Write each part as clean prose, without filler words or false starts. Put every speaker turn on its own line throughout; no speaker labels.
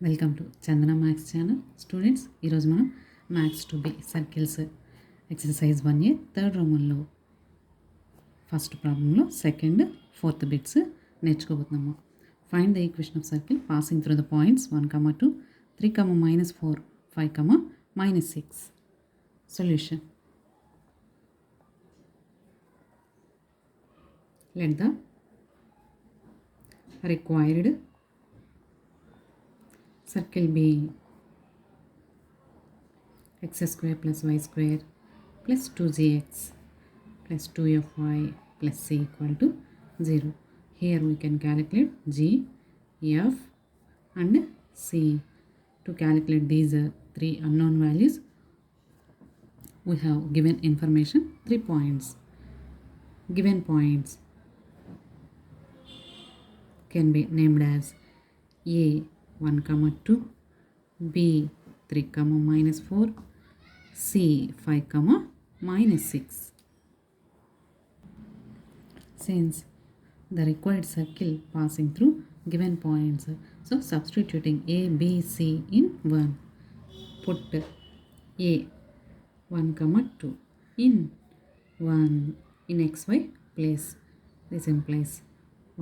Welcome to Chandana maths channel. Students, ఈరోజు మనం maths two B circles exercise 1A third రోమన్లో first ప్రాబ్లంలో second fourth bits నేర్చుకోబోతున్నాము. Find the equation of circle passing through the points 1, 2, 3, -4, 5, -6. Solution. Let the required circle be x² + y² + 2gx + 2fy + c = 0. Here we can calculate g, f and c. To calculate these three unknown values, we have given information 3 points. Given points can be named as a 1, 2, b 3, -4, c 5, -6. Since the required circle passing through given points, so substituting a, b, c in 1, put a 1, 2 in 1 in xy place. This implies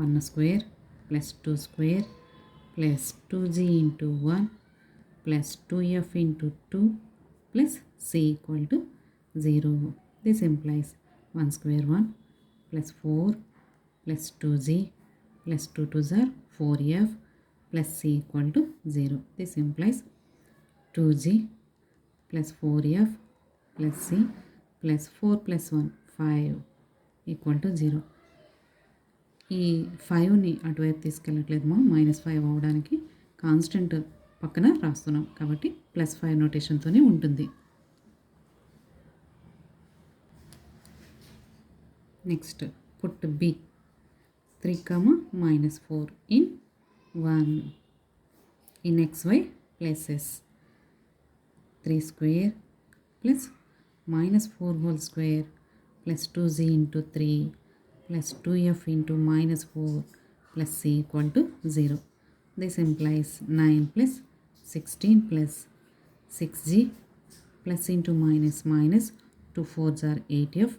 1 square plus 2 square plus 2g into 1 plus 2f into 2 plus c = 0. This implies 1 square 1 plus 4 plus 2g plus 2 2s are 4f plus c = 0. This implies 2g plus 4f plus c plus 4 plus 1 5 = 0. ఈ 5ని అటువైపు తీసుకెళ్ళట్లేదు, -5 అవ్వడానికి constant పక్కన రాస్తున్నాం కాబట్టి +5 నోటేషన్తోనే ఉంటుంది. Next put b 3, -4 in 1 in xy places. 3 square plus -4 whole square plus 2z into 3 plus 2f into -4 plus c = 0. This implies 9 plus 16 plus 6g plus into minus 2 4s are 8f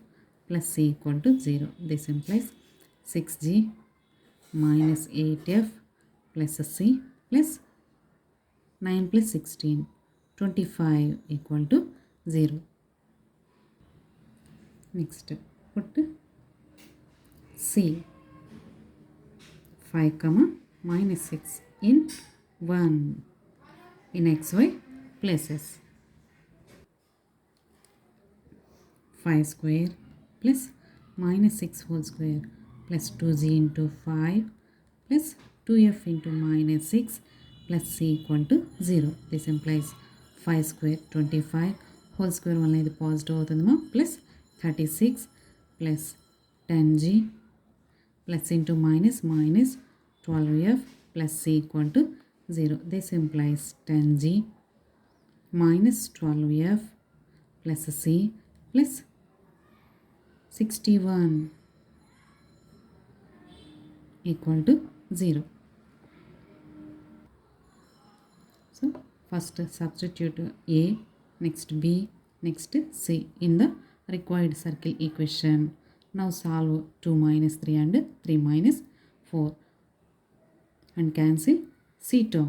plus c = 0. This implies 6g minus 8f plus c plus 9 plus 16 25 = 0. Next put c 5, -6 in 1 in xy places. 5 square plus -6 whole square plus 2z into 5 plus 2f into -6 plus c = 0. This implies 5 square 25 whole square వల్ల ఇది positive అవుతుందమ్మా, plus 36 plus 10g plus into minus 12f plus c = 0. This implies 10g minus 12f plus c plus 61 = 0. So first substitute a, next b, next c in the required circle equation. Now solve 2 - 3 and 3 - 4 and cancel c term.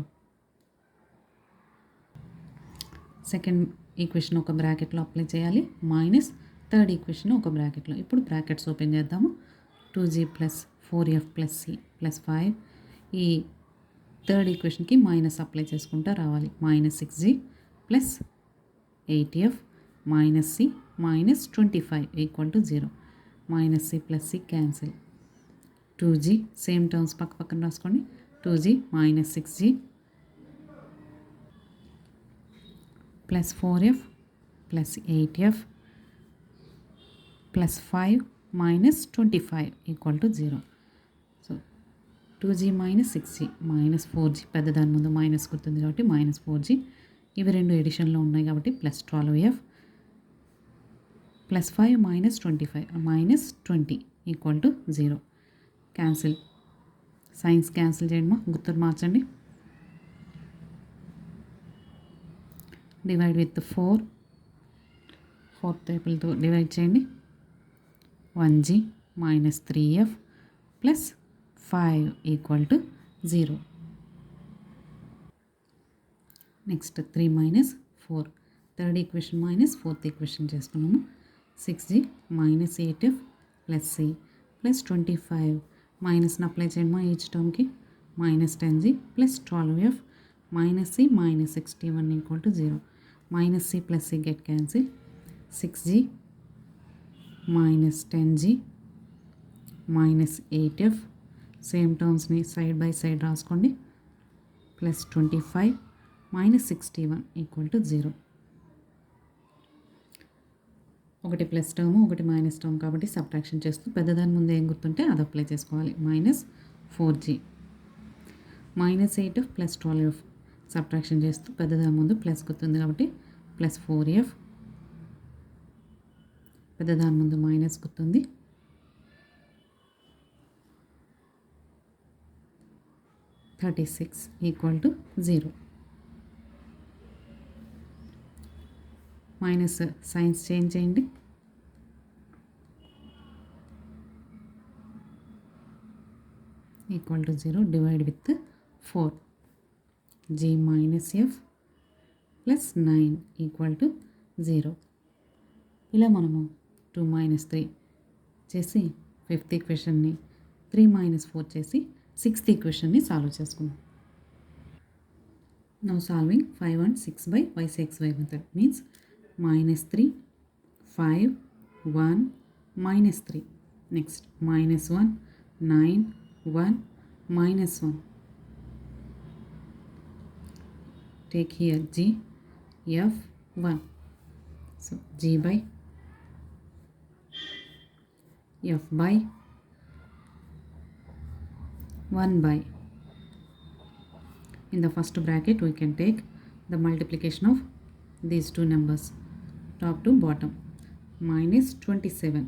Second equation ఒక బ్రాకెట్లో apply చేయాలి, minus third equation ఒక బ్రాకెట్లో. ఇప్పుడు brackets open చేద్దాము. 2g plus 4f plus c plus 5. ఈ third ఈక్వేషన్కి minus apply చేసుకుంటా రావాలి. -6g plus 8f minus c minus 25 = 0. -c plus c cancel. 2g same terms పక్కన రాసుకోండి. 2g minus 6g plus 4f plus 8f plus 5 minus 25 = 0. So 2g minus 6g minus 4g, పెద్ద దాని ముందు minus గుర్తుంది కాబట్టి -4g. ఇవి రెండు ఎడిషన్లో ఉన్నాయి కాబట్టి plus 12f plus 5 minus 25 minus 20 = 0. Cancel. Signs cancel చేయడమా, గుర్తులు మార్చండి. డివైడ్ విత్ 4, ఫోర్త్ టేబుల్తో డివైడ్ చేయండి. 1g minus 3f plus 5 equal to 0. Next 3 minus 4, third equation minus fourth equation చేసుకున్నాము. 6g minus 8f plus c plus 25 మైనస్ని apply చేయడమా each టర్మ్కి. minus 10g plus 12f minus c minus 61 equal to 0. minus c plus c get cancel. 6g minus 10g minus 8f same టర్మ్స్ని side by side రాసుకోండి. Plus 25 minus 61 equal to 0. ఒకటి plus term ఒకటి minus term కాబట్టి subtraction చేస్తూ పెద్దదాని ముందు ఏం గుర్తుంటే అది అప్లై చేసుకోవాలి. Minus 4g minus 8f plus 12f subtraction చేస్తూ పెద్దదాని ముందు ప్లస్ గుర్తుంది కాబట్టి ప్లస్ 4f, పెద్దదాని ముందు మైనస్ గుర్తుంది. 36 equal to 0. Minus signs change చేయండి. Equal to 0 divide with 4. g minus f plus 9 equal to 0. ఇలా మనము 2 minus 3 చేసి ఫిఫ్త్ ఈక్వేషన్ని, 3 minus 4 చేసి సిక్స్త్ ఈక్వేషన్ని సాల్వ్ చేసుకుందాం. Now solving 5 and 6 by y6y method means minus 3, 5, 1, minus 3. Next minus 1, 9, 1, minus 1. Take here g, f, 1. So g by f by 1 by. In the first bracket we can take the multiplication of these two numbers top to bottom, minus 27.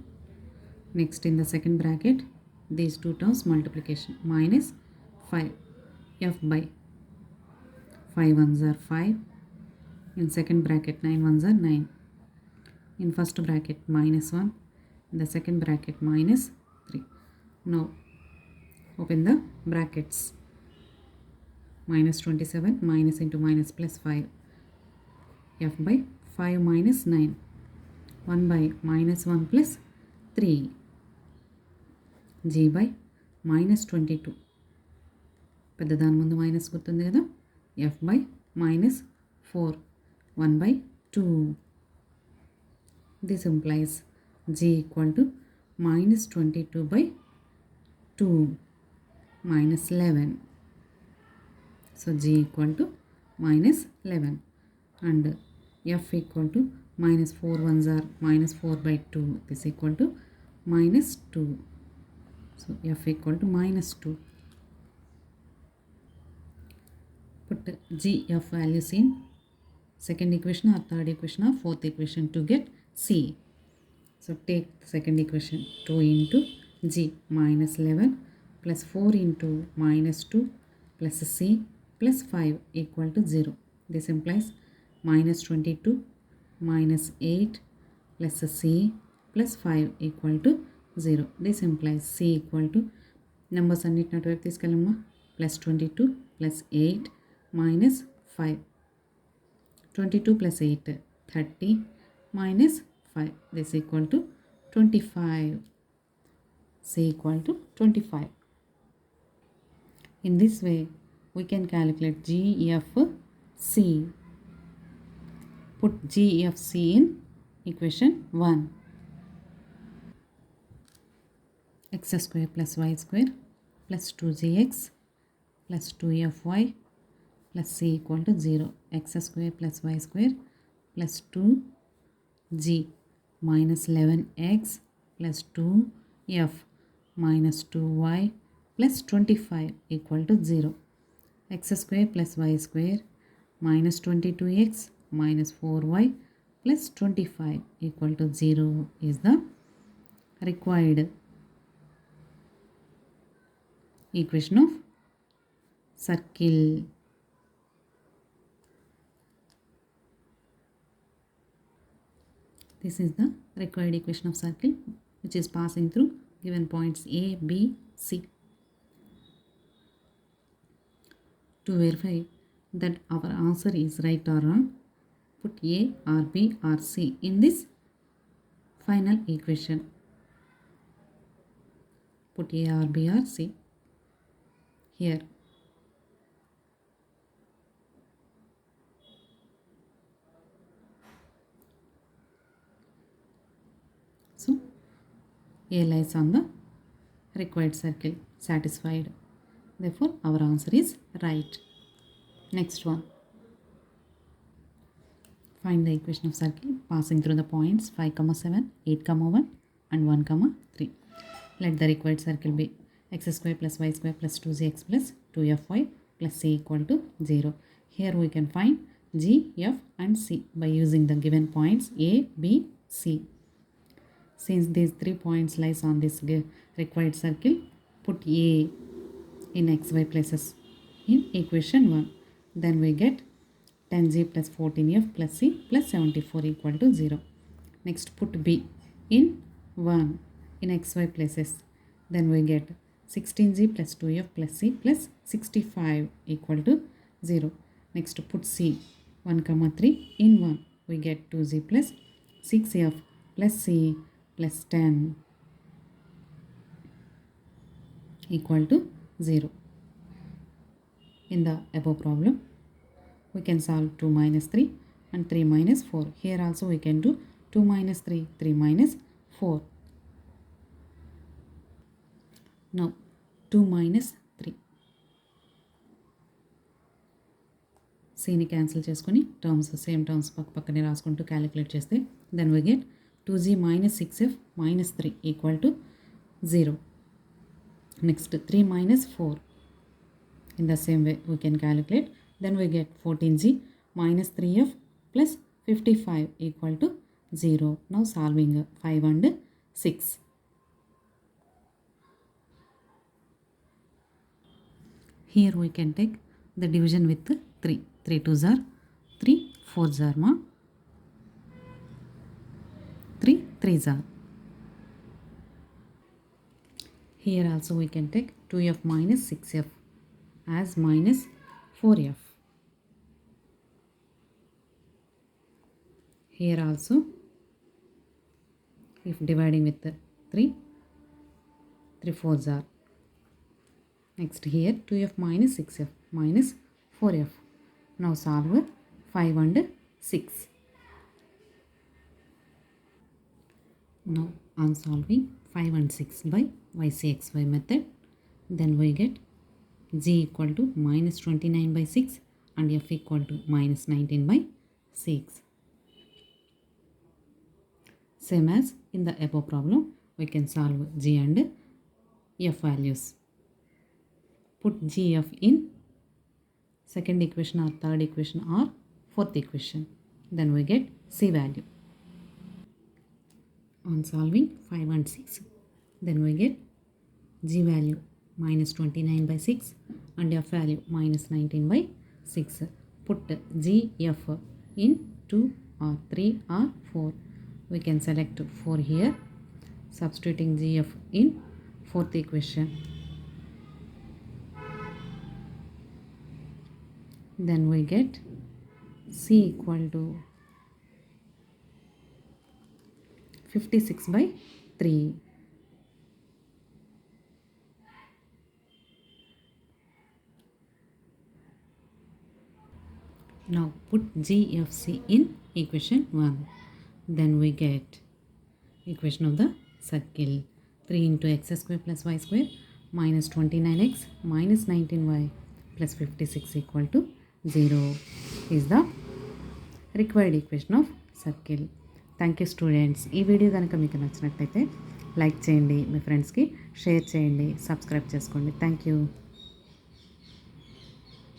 Next in the second bracket these two terms multiplication, minus 5, f by 5 ones are 5. In second bracket 9 ones are 9. In first bracket minus 1, in the second bracket minus 3. Now open the brackets. Minus 27 minus into minus plus 5, f by 5 minus 9, 1 by minus 1 plus 3, g by minus 22. పెద్దదాని ముందు minus గుర్తుంది కదా. f by minus 4, 1 by 2. This implies g equal to minus 22 by 2 minus 11. So g equal to minus 11 and f equal to minus 4 ones are minus 4 by 2. This equal to minus 2. So f equal to minus 2. Put g, f values in second equation or third equation or fourth equation to get c. So take the second equation, 2 into g minus 11 plus 4 into minus 2 plus c plus 5 equal to 0. This implies minus 22 minus 8 plus c plus 5 equal to 0. This implies c equal to numbers అన్నిటిని అటువైపు తీసుకెళ్ళమ్మా. plus 22 plus 8 minus 5. 22 plus 8 30 minus 5. This equal to 25. c equal to 25. In this way we can calculate GFC. Put GFC in equation 1. X square plus y square plus 2gx plus 2fy plus c equal to 0. X square plus y square plus 2g minus 11x plus 2f minus 2y plus 25 equal to 0. X square plus y square minus 22x minus 4y plus 25 equal to 0 is the required equation of circle. This is the required equation of circle which is passing through given points A, B, C. To verify that our answer is right or wrong, put A or B or C in this final equation. Put A or B or C here. So A lies on the required circle, satisfied. Therefore, our answer is right. Next one. Find the equation of circle passing through the points 5, 7, 8, 1 and 1, 3. Let the required circle be x square plus y square plus 2zx plus 2fy plus c equal to 0. Here we can find g, f and c by using the given points A, B, C. Since these 3 points lies on this required circle, put A in xy places in equation 1. Then we get 10g plus 14f plus c plus 74 equal to 0. Next put B in 1 in xy places. Then we get 16g plus 2f plus c plus 65 equal to 0. Next put C 1, 3 in 1. We get 2z plus 6f plus c plus 10 equal to 0. In the above problem, we can solve 2 minus 3 and 3 minus 4. Here also we can do 2 minus 3, 3 minus 4. Now 2 minus 3. Cని cancel చేసుకొని same terms పక్కనే రాసుకుంటూ calculate చేస్తే then we get 2g minus 6f minus 3 equal to 0. Next 3 minus 4. In the same way we can calculate. Then we get 14g minus 3f plus 55 equal to 0. Now solving 5 and 6. Here we can take the division with 3. 3 2s are 3, 4s are 3 3s are. Here also we can take 2f minus 6f as minus 4f. Here also if dividing with 3, 3 4s are. Next here 2f minus 6f minus 4f. Now solve 5 and 6. Now on solving 5 and 6 by YCXY method, then we get g equal to minus 29 by 6 and f equal to minus 19 by 6. Same as in the above problem, we can solve g and f values. Put gf in second equation or third equation or fourth equation. Then we get c value. On solving 5 and 6, then we get g value minus 29 by 6 and f value minus 19 by 6. Put g, f in 2 or 3 or 4. We can select 4 here, substituting gf in fourth equation. Then we get c equal to 56 by 3. Now put GFC in equation 1. Then we get equation of the circle 3 into x square plus y square minus 29x minus 19y plus 56 equal to 0 is the required equation of circle. Thank you students. ఈ video కనుక మీకు నచ్చినట్లయితే like చేయండి, మీ ఫ్రెండ్స్కి share చేయండి, subscribe చేసుకోండి. Thank you.